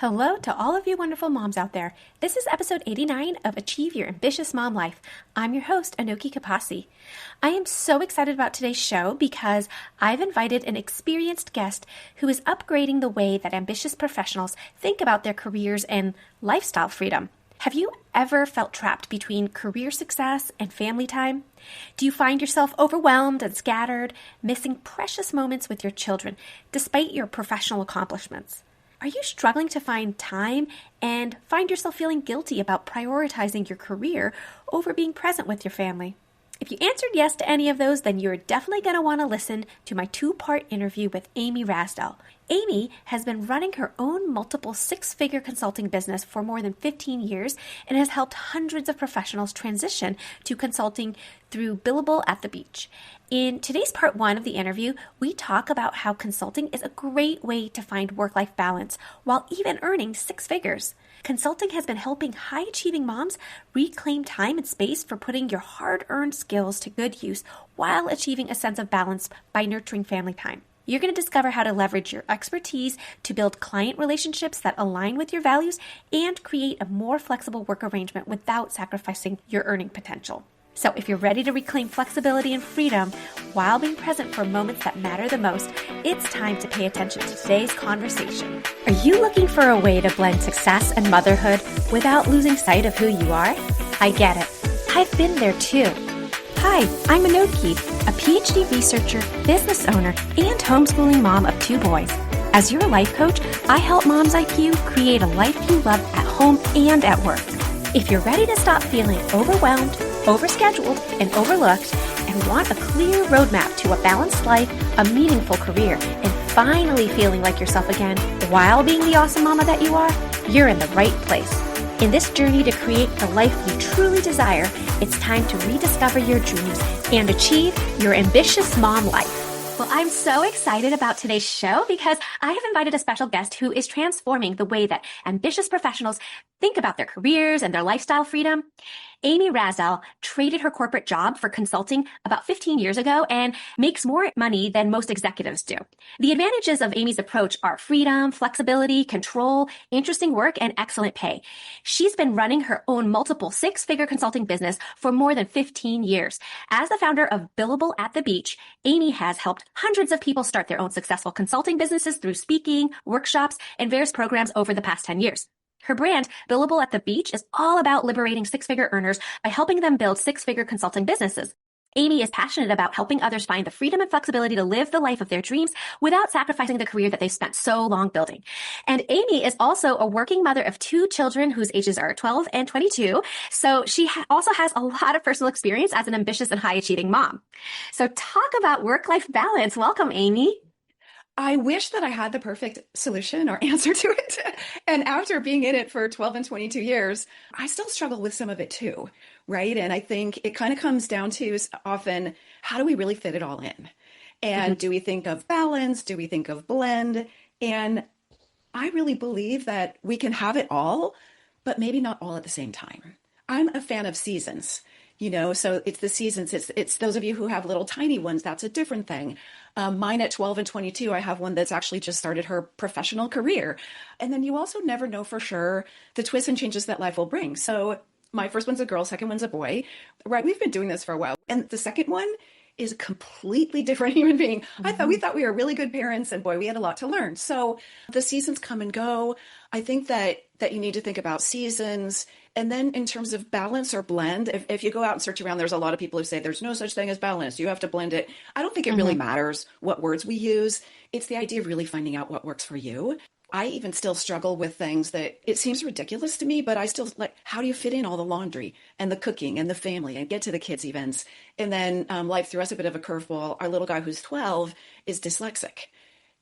Hello to all of you wonderful moms out there. This is episode 89 of Achieve Your Ambitious Mom Life. I'm your host, Anoki Kapasi. I am so excited about today's show because I've invited an experienced guest who is upgrading the way that ambitious professionals think about their careers and lifestyle freedom. Have you ever felt trapped between career success and family time? Do you find yourself overwhelmed and scattered, missing precious moments with your children despite your professional accomplishments? Are you struggling to find time and find yourself feeling guilty about prioritizing your career over being present with your family? If you answered yes to any of those, then you're definitely going to want to listen to my two-part interview with Amy Rasdal. Amy has been running her own multiple six-figure consulting business for more than 15 years and has helped hundreds of professionals transition to consulting through Billable at the beach. In today's part one of the interview, we talk about how consulting is a great way to find work-life balance while even earning six figures. Consulting has been helping high-achieving moms reclaim time and space for putting your hard-earned skills to good use while achieving a sense of balance by nurturing family time. You're going to discover how to leverage your expertise to build client relationships that align with your values and create a more flexible work arrangement without sacrificing your earning potential. So if you're ready to reclaim flexibility and freedom while being present for moments that matter the most, it's time to pay attention to today's conversation. Are you looking for a way to blend success and motherhood without losing sight of who you are? I get it. I've been there too. Hi, I'm Anoki, a PhD researcher, business owner, and homeschooling mom of two boys. As your life coach, I help moms like you create a life you love at home and at work. If you're ready to stop feeling overwhelmed, overscheduled, and overlooked, and want a clear roadmap to a balanced life, a meaningful career, and finally feeling like yourself again while being the awesome mama that you are, you're in the right place. In this journey to create the life you truly desire, it's time to rediscover your dreams and achieve your ambitious mom life. Well, I'm so excited about today's show because I have invited a special guest who is transforming the way that ambitious professionals think about their careers and their lifestyle freedom. Amy Rasdal traded her corporate job for consulting about 15 years ago and makes more money than most executives do. The advantages of Amy's approach are freedom, flexibility, control, interesting work, and excellent pay. She's been running her own multiple six-figure consulting business for more than 15 years. As the founder of Billable at the Beach, Amy has helped hundreds of people start their own successful consulting businesses through speaking, workshops, and various programs over the past 10 years. Her brand, Billable at the Beach, is all about liberating six-figure earners by helping them build six-figure consulting businesses. Amy is passionate about helping others find the freedom and flexibility to live the life of their dreams without sacrificing the career that they've spent so long building. And Amy is also a working mother of two children whose ages are 12 and 22. So she also has a lot of personal experience as an ambitious and high-achieving mom. So talk about work-life balance. Welcome, Amy. I wish that I had the perfect solution or answer to it. And after being in it for 12 and 22 years, I still struggle with some of it too, right? And I think it kind of comes down to often, how do we really fit it all in? And do we think of balance? Do we think of blend? And I really believe that we can have it all, but maybe not all at the same time. I'm a fan of seasons. So it's the seasons. It's those of you who have little tiny ones. That's a different thing. Mine at 12 and 22, I have one that's actually just started her professional career. And then you also never know for sure the twists and changes that life will bring. So my first one's a girl, second one's a boy, right? We've been doing this for a while. And the second one is a completely different human being. We thought we were really good parents, and boy, we had a lot to learn. So the seasons come and go. I think that you need to think about seasons. And then in terms of balance or blend, if you go out and search around, there's a lot of people who say there's no such thing as balance. You have to blend it. I don't think it really matters what words we use. It's the idea of really finding out what works for you. I even still struggle with things that it seems ridiculous to me, but I still how do you fit in all the laundry and the cooking and the family and get to the kids' events? And then life threw us a bit of a curveball. Our little guy who's 12 is dyslexic.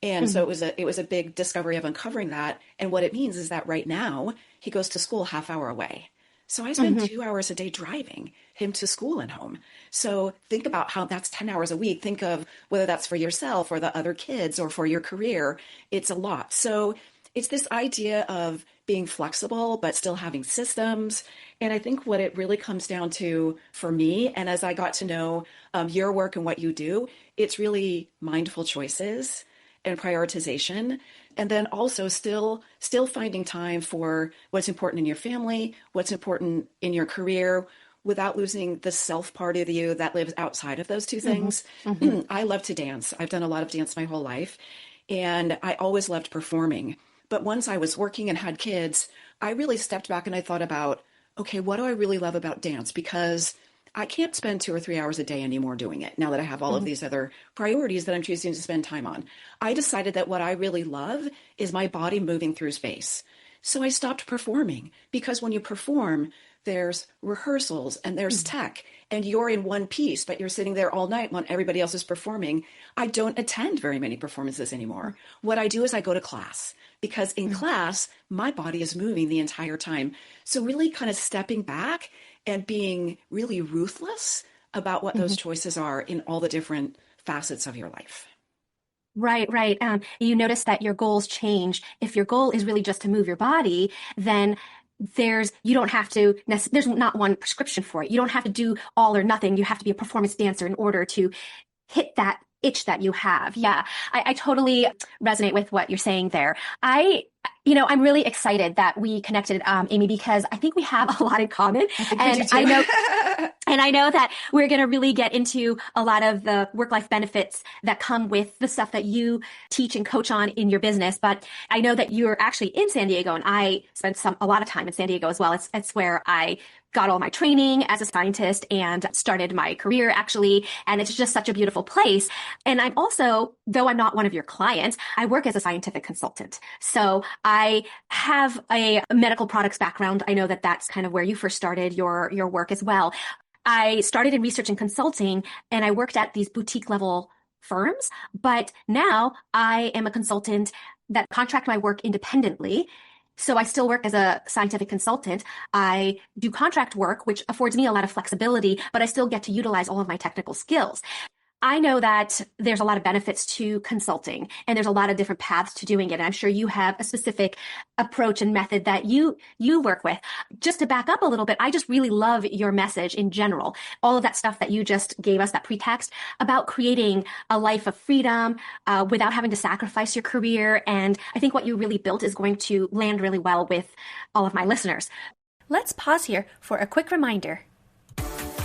And so it was a big discovery of uncovering that. And what it means is that right now he goes to school half hour away. So I spend 2 hours a day driving him to school and home. So think about how that's 10 hours a week. Think of whether that's for yourself or the other kids or for your career. It's a lot. So it's this idea of being flexible, but still having systems. And I think what it really comes down to for me, and as I got to know your work and what you do, it's really mindful choices and prioritization. And then also still finding time for what's important in your family, what's important in your career, without losing the self part of you that lives outside of those two things. I love to dance. I've done a lot of dance my whole life, and I always loved performing. But once I was working and had kids, I really stepped back and I thought about, okay, what do I really love about dance? Because I can't spend 2 or 3 hours a day anymore doing it now that I have all of these other priorities that I'm choosing to spend time on. I decided that what I really love is my body moving through space. So I stopped performing, because when you perform, there's rehearsals and there's tech, and you're in one piece, but you're sitting there all night while everybody else is performing. I don't attend very many performances anymore. What I do is I go to class, because in class, my body is moving the entire time. So really kind of stepping back and being really ruthless about what those choices are in all the different facets of your life. Right, right. You notice that your goals change. If your goal is really just to move your body, then you don't have to, there's not one prescription for it. You don't have to do all or nothing. You have to be a performance dancer in order to hit that itch that you have. Yeah, I totally resonate with what you're saying there. I'm really excited that we connected, Amy, because I think we have a lot in common. And I know, and I know that we're going to really get into a lot of the work-life benefits that come with the stuff that you teach and coach on in your business. But I know that you're actually in San Diego, and I spent a lot of time in San Diego as well. It's where I got all my training as a scientist and started my career, actually. And it's just such a beautiful place. And I'm also, though I'm not one of your clients, I work as a scientific consultant. So I have a medical products background. I know that that's kind of where you first started your work as well. I started in research and consulting, and I worked at these boutique level firms, but now I am a consultant that contract my work independently. So I still work as a scientific consultant. I do contract work, which affords me a lot of flexibility, but I still get to utilize all of my technical skills. I know that there's a lot of benefits to consulting, and there's a lot of different paths to doing it. And I'm sure you have a specific approach and method that you work with. Just to back up a little bit, I just really love your message in general. All of that stuff that you just gave us, that pretext about creating a life of freedom without having to sacrifice your career. And I think what you really built is going to land really well with all of my listeners. Let's pause here for a quick reminder.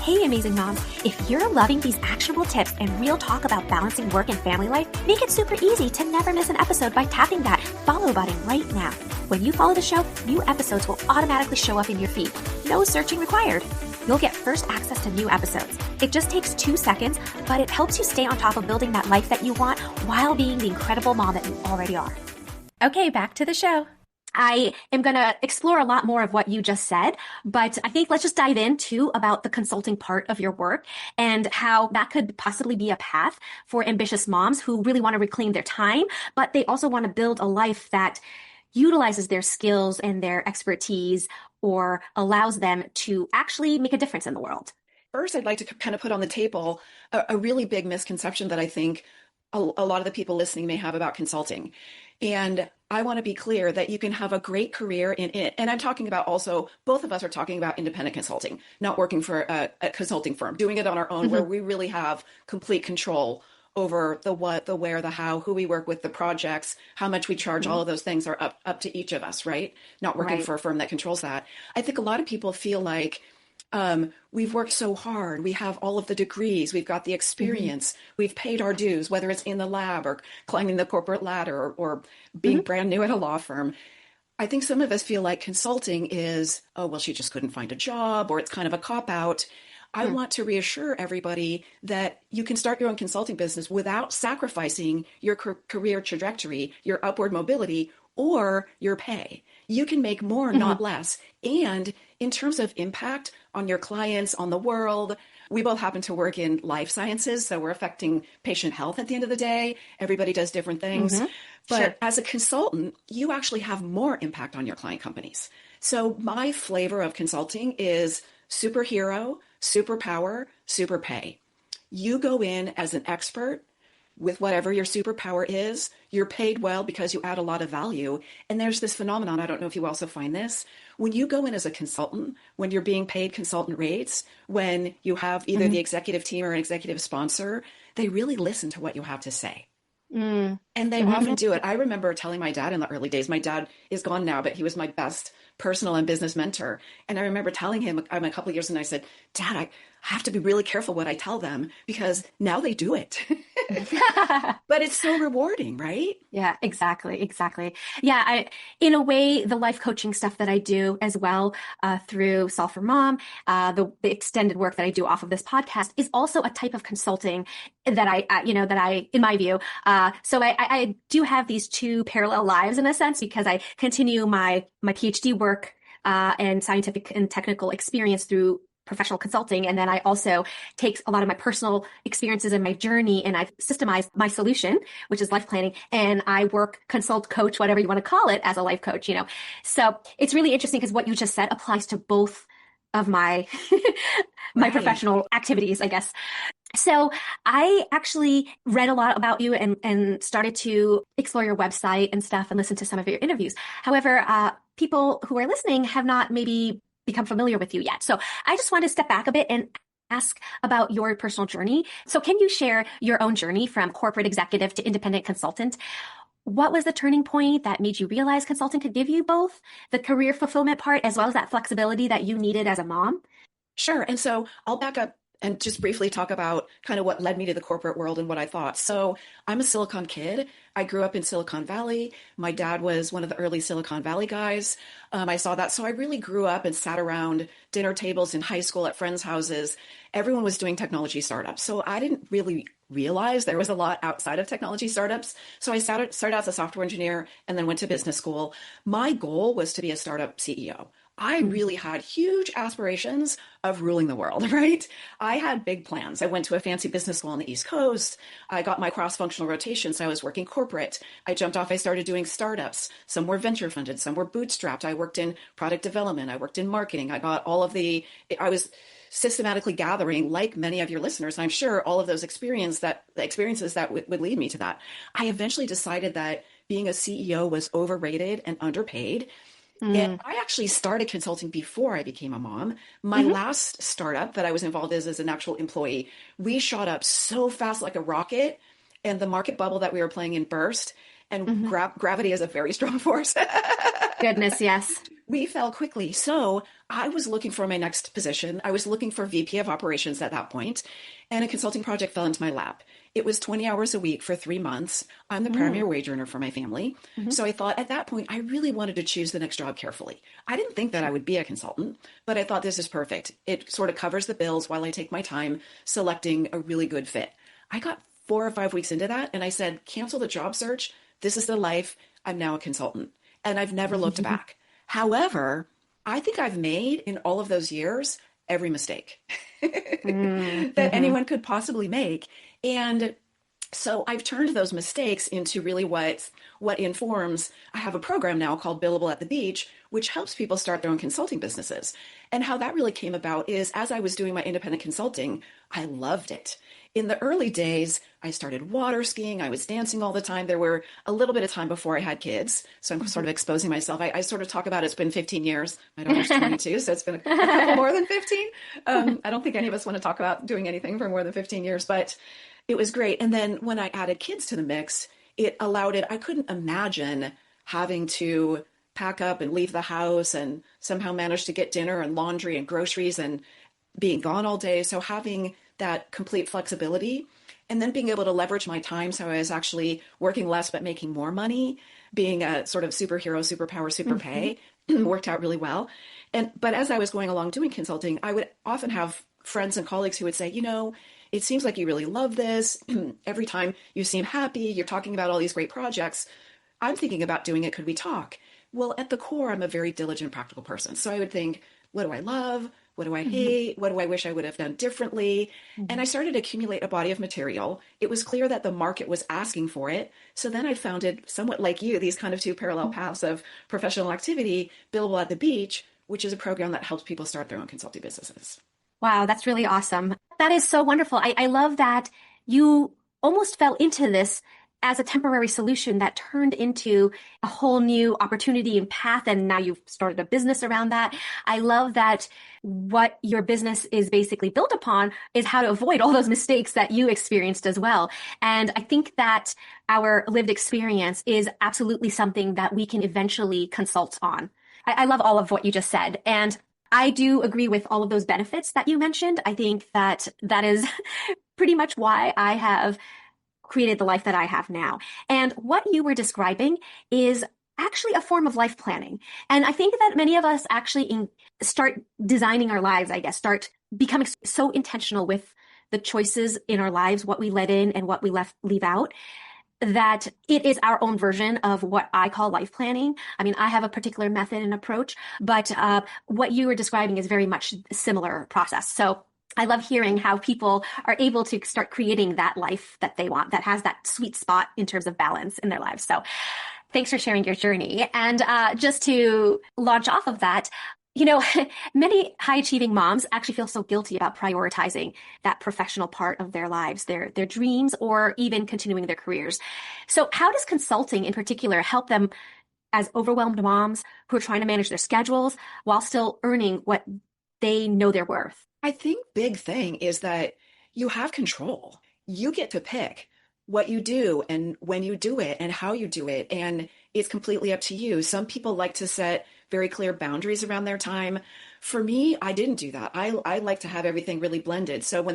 Hey, amazing moms, if you're loving these actionable tips and real talk about balancing work and family life, make it super easy to never miss an episode by tapping that follow button right now. When you follow the show, new episodes will automatically show up in your feed. No searching required. You'll get first access to new episodes. It just takes 2 seconds, but it helps you stay on top of building that life that you want while being the incredible mom that you already are. Okay, back to the show. I am going to explore a lot more of what you just said, but I think let's just dive into about the consulting part of your work and how that could possibly be a path for ambitious moms who really want to reclaim their time, but they also want to build a life that utilizes their skills and their expertise or allows them to actually make a difference in the world. First, I'd like to kind of put on the table a really big misconception that I think a lot of the people listening may have about consulting. And I want to be clear that you can have a great career in it. And I'm talking about also, both of us are talking about independent consulting, not working for a consulting firm, doing it on our own, where we really have complete control over the what, the where, the how, who we work with, the projects, how much we charge. All of those things are up to each of us, right? Not working for a firm that controls that. I think a lot of people feel like we've worked so hard. We have all of the degrees. We've got the experience. We've paid our dues, whether it's in the lab or climbing the corporate ladder or being brand new at a law firm. I think some of us feel like consulting is, oh, well, she just couldn't find a job, or it's kind of a cop out. I want to reassure everybody that you can start your own consulting business without sacrificing your career trajectory, your upward mobility, or your pay. You can make more, not less. And in terms of impact on your clients, on the world, we both happen to work in life sciences, so we're affecting patient health at the end of the day. Everybody does different things. But as a consultant, you actually have more impact on your client companies. So my flavor of consulting is superhero, superpower, super pay. You go in as an expert with whatever your superpower is. You're paid well because you add a lot of value. And there's this phenomenon, I don't know if you also find this, when you go in as a consultant, when you're being paid consultant rates, when you have either the executive team or an executive sponsor, they really listen to what you have to say. And And they often do it. I remember telling my dad in the early days, my dad is gone now, but he was my best personal and business mentor. And I remember telling him, I'm a couple of years, and I said, Dad, I have to be really careful what I tell them because now they do it. But it's so rewarding, right? Yeah, exactly. Exactly. Yeah. In a way, the life coaching stuff that I do as well, through Solve for Mom, the extended work that I do off of this podcast is also a type of consulting that in my view, so I do have these two parallel lives in a sense because I continue my PhD work, and scientific and technical experience through professional consulting. And then I also take a lot of my personal experiences and my journey and I've systemized my solution, which is life planning. And I work, consult, coach, whatever you want to call it as a life coach, So it's really interesting because what you just said applies to both of my, my Right. professional activities, I guess. So I actually read a lot about you and started to explore your website and stuff and listen to some of your interviews. However, people who are listening have not maybe become familiar with you yet. So I just want to step back a bit and ask about your personal journey. So can you share your own journey from corporate executive to independent consultant? What was the turning point that made you realize consulting could give you both the career fulfillment part as well as that flexibility that you needed as a mom? Sure. And so I'll back up and just briefly talk about kind of what led me to the corporate world and what I thought. So I'm a Silicon kid. I grew up in Silicon Valley. My dad was one of the early Silicon Valley guys. I saw that. So I really grew up and sat around dinner tables in high school at friends' houses. Everyone was doing technology startups. So I didn't really realize there was a lot outside of technology startups. So I started out as a software engineer and then went to business school. My goal was to be a startup CEO. I really had huge aspirations of ruling the world, right? I had big plans. I went to a fancy business school on the East Coast. I got my cross-functional rotation, so I was working corporate. I jumped off, I started doing startups. Some were venture funded, some were bootstrapped. I worked in product development. I worked in marketing. I was systematically gathering, like many of your listeners, I'm sure, all of those experiences that would lead me to that. I eventually decided that being a CEO was overrated and underpaid. And I actually started consulting before I became a mom. My last startup that I was involved as an actual employee, we shot up so fast like a rocket, and the market bubble that we were playing in burst, and gravity is a very strong force. Goodness, yes. We fell quickly. So I was looking for my next position. I was looking for VP of operations at that point, and a consulting project fell into my lap. It was 20 hours a week for 3 months. I'm the primary wage earner for my family. So I thought at that point, I really wanted to choose the next job carefully. I didn't think that I would be a consultant, but I thought this is perfect. It sort of covers the bills while I take my time selecting a really good fit. I got 4 or 5 weeks into that and I said, cancel the job search. This is the life. I'm now a consultant. And I've never looked back. However, I think I've made in all of those years every mistake that anyone could possibly make. And so I've turned those mistakes into really what informs. I have a program now called Billable at the Beach, which helps people start their own consulting businesses. And how that really came about is as I was doing my independent consulting, I loved it. In the early days, I started water skiing. I was dancing all the time. There were a little bit of time before I had kids. So I'm sort of exposing myself. I sort of talk about it's been 15 years. My daughter's 22, so it's been a couple more than 15. I don't think any of us want to talk about doing anything for more than 15 years, but it was great. And then when I added kids to the mix, it allowed it. I couldn't imagine having to pack up and leave the house and somehow manage to get dinner and laundry and groceries and being gone all day. So having that complete flexibility and then being able to leverage my time. So I was actually working less, but making more money, being a sort of superhero, superpower, super pay worked out really well. But as I was going along doing consulting, I would often have friends and colleagues who would say, it seems like you really love this. Every time you seem happy, you're talking about all these great projects. I'm thinking about doing it. Could we talk? Well, at the core, I'm a very diligent, practical person. So I would think, what do I love? What do I hate? What do I wish I would have done differently? And I started to accumulate a body of material. It was clear that the market was asking for it. So then I founded, somewhat like you, these kind of two parallel paths of professional activity, Billable at the Beach, which is a program that helps people start their own consulting businesses. Wow, that's really awesome. That is so wonderful. I love that you almost fell into this as a temporary solution that turned into a whole new opportunity and path. And now you've started a business around that. I love that what your business is basically built upon is how to avoid all those mistakes that you experienced as well. And I think that our lived experience is absolutely something that we can eventually consult on. I love all of what you just said. And I do agree with all of those benefits that you mentioned. I think that that is pretty much why I have created the life that I have now. And what you were describing is actually a form of life planning. And I think that many of us actually start designing our lives, I guess, start becoming so intentional with the choices in our lives, what we let in and what we leave out, that it is our own version of what I call life planning. I mean, I have a particular method and approach, but what you were describing is very much a similar process. So I love hearing how people are able to start creating that life that they want, that has that sweet spot in terms of balance in their lives. So thanks for sharing your journey. And just to launch off of that, many high achieving moms actually feel so guilty about prioritizing that professional part of their lives, their dreams, or even continuing their careers. So how does consulting in particular help them as overwhelmed moms who are trying to manage their schedules while still earning what they know they're worth? I think big thing is that you have control. You get to pick what you do and when you do it and how you do it. And it's completely up to you. Some people like to set very clear boundaries around their time. For me, I didn't do that. I like to have everything really blended. So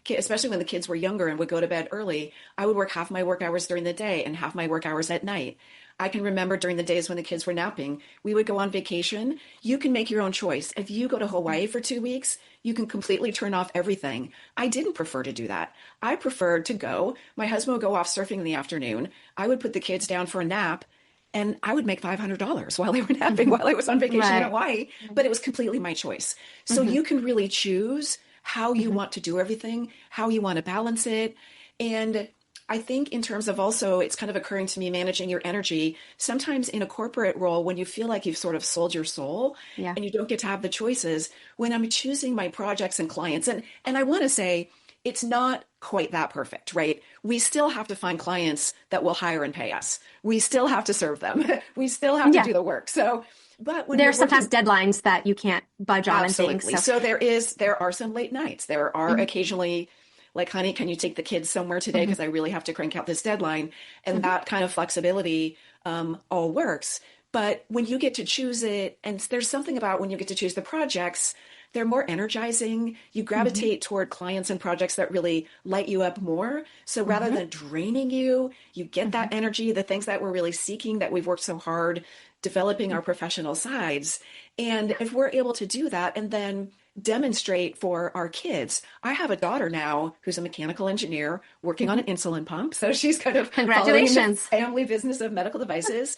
especially when the kids were younger and would go to bed early, I would work half my work hours during the day and half my work hours at night. I can remember during the days when the kids were napping, we would go on vacation. You can make your own choice. If you go to Hawaii for 2 weeks, you can completely turn off everything. I didn't prefer to do that. I preferred to go. My husband would go off surfing in the afternoon. I would put the kids down for a nap, and I would make $500 while they were napping, while I was on vacation in Hawaii. But it was completely my choice. So you can really choose how you want to do everything, how you want to balance it. And I think in terms of also, it's kind of occurring to me, managing your energy. Sometimes in a corporate role, when you feel like you've sort of sold your soul and you don't get to have the choices, when I'm choosing my projects and clients, and I want to say, it's not quite that perfect, right? We still have to find clients that will hire and pay us. We still have to serve them. We still have to do the work. So, but when there are sometimes deadlines that you can't budge on and things. So there are some late nights. There are occasionally, like, honey, can you take the kids somewhere today? Because I really have to crank out this deadline. And that kind of flexibility all works. But when you get to choose it, and there's something about when you get to choose the projects, they're more energizing. You gravitate toward clients and projects that really light you up more. So rather than draining you, you get that energy, the things that we're really seeking, that we've worked so hard developing our professional sides. And if we're able to do that and then demonstrate for our kids. I have a daughter now who's a mechanical engineer working on an insulin pump. So she's kind of following the family business of medical devices.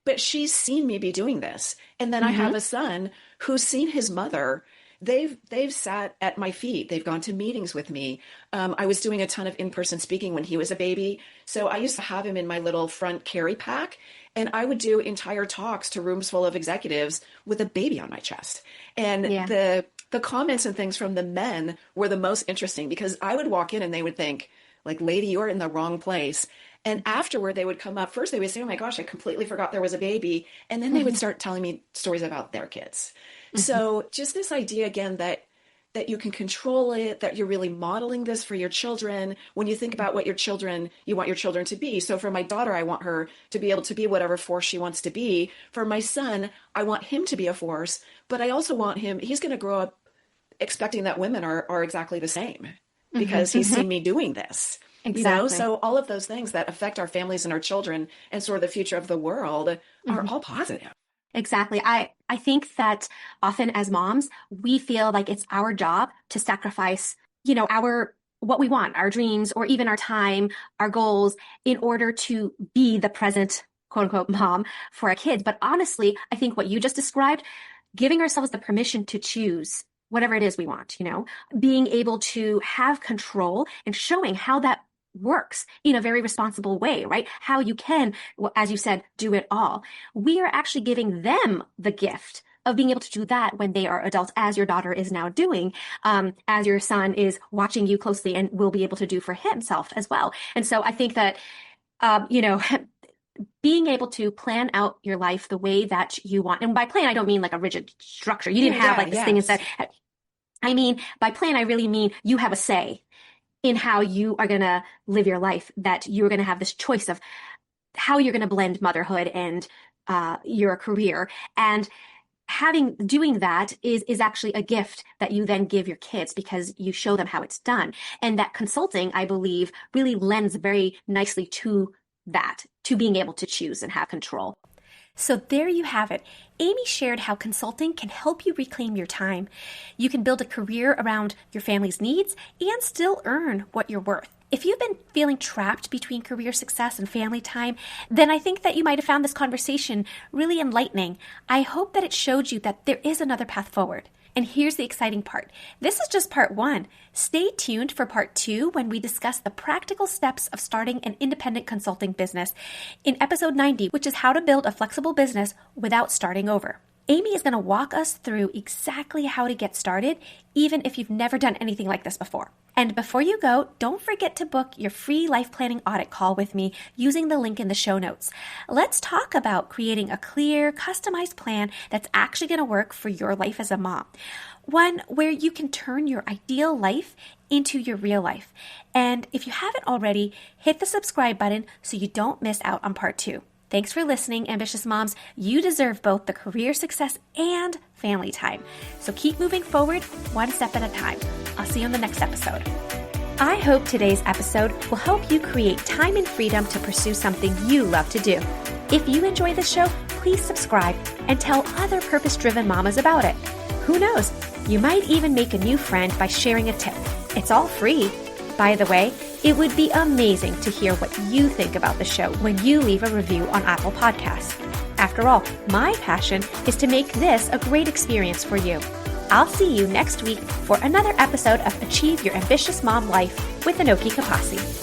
But she's seen me be doing this. And then I have a son who's seen his mother. They've sat at my feet. They've gone to meetings with me. I was doing a ton of in-person speaking when he was a baby. So I used to have him in my little front carry pack. And I would do entire talks to rooms full of executives with a baby on my chest. And the comments and things from the men were the most interesting, because I would walk in and they would think, like, lady, you are in the wrong place. And afterward, they would come up. First, they would say, oh my gosh, I completely forgot there was a baby. And then they would start telling me stories about their kids. So just this idea, again, that you can control it, that you're really modeling this for your children. When you think about what you want your children to be. So for my daughter, I want her to be able to be whatever force she wants to be. For my son, I want him to be a force, but I also want he's going to grow up expecting that women are exactly the same, because he's seen me doing this. Exactly. So all of those things that affect our families and our children and sort of the future of the world are all positive. Exactly. I think that often as moms, we feel like it's our job to sacrifice, what we want, our dreams, or even our time, our goals, in order to be the present, quote unquote, mom for our kids. But honestly, I think what you just described, giving ourselves the permission to choose whatever it is we want, being able to have control and showing how that works in a very responsible way, right? How you can, as you said, do it all. We are actually giving them the gift of being able to do that when they are adults, as your daughter is now doing, as your son is watching you closely and will be able to do for himself as well. And so I think that being able to plan out your life the way that you want. And by plan, I don't mean like a rigid structure. You didn't have like this thing instead. I mean, by plan, I really mean you have a say in how you are going to live your life, that you're going to have this choice of how you're going to blend motherhood and your career. And doing that is actually a gift that you then give your kids because you show them how it's done. And that consulting, I believe, really lends very nicely to that, to being able to choose and have control. So there you have it. Amy shared how consulting can help you reclaim your time. You can build a career around your family's needs and still earn what you're worth. If you've been feeling trapped between career success and family time, then I think that you might have found this conversation really enlightening. I hope that it showed you that there is another path forward. And here's the exciting part. This is just part 1. Stay tuned for part 2 when we discuss the practical steps of starting an independent consulting business in episode 90, which is how to build a flexible business without starting over. Amy is going to walk us through exactly how to get started, even if you've never done anything like this before. And before you go, don't forget to book your free life planning audit call with me using the link in the show notes. Let's talk about creating a clear, customized plan that's actually going to work for your life as a mom. One where you can turn your ideal life into your real life. And if you haven't already, hit the subscribe button so you don't miss out on part 2. Thanks for listening, ambitious moms. You deserve both the career success and family time. So keep moving forward one step at a time. I'll see you on the next episode. I hope today's episode will help you create time and freedom to pursue something you love to do. If you enjoy the show, please subscribe and tell other purpose-driven mamas about it. Who knows? You might even make a new friend by sharing a tip. It's all free. By the way, it would be amazing to hear what you think about the show when you leave a review on Apple Podcasts. After all, my passion is to make this a great experience for you. I'll see you next week for another episode of Achieve Your Ambitious Mom Life with Anoki Kapasi.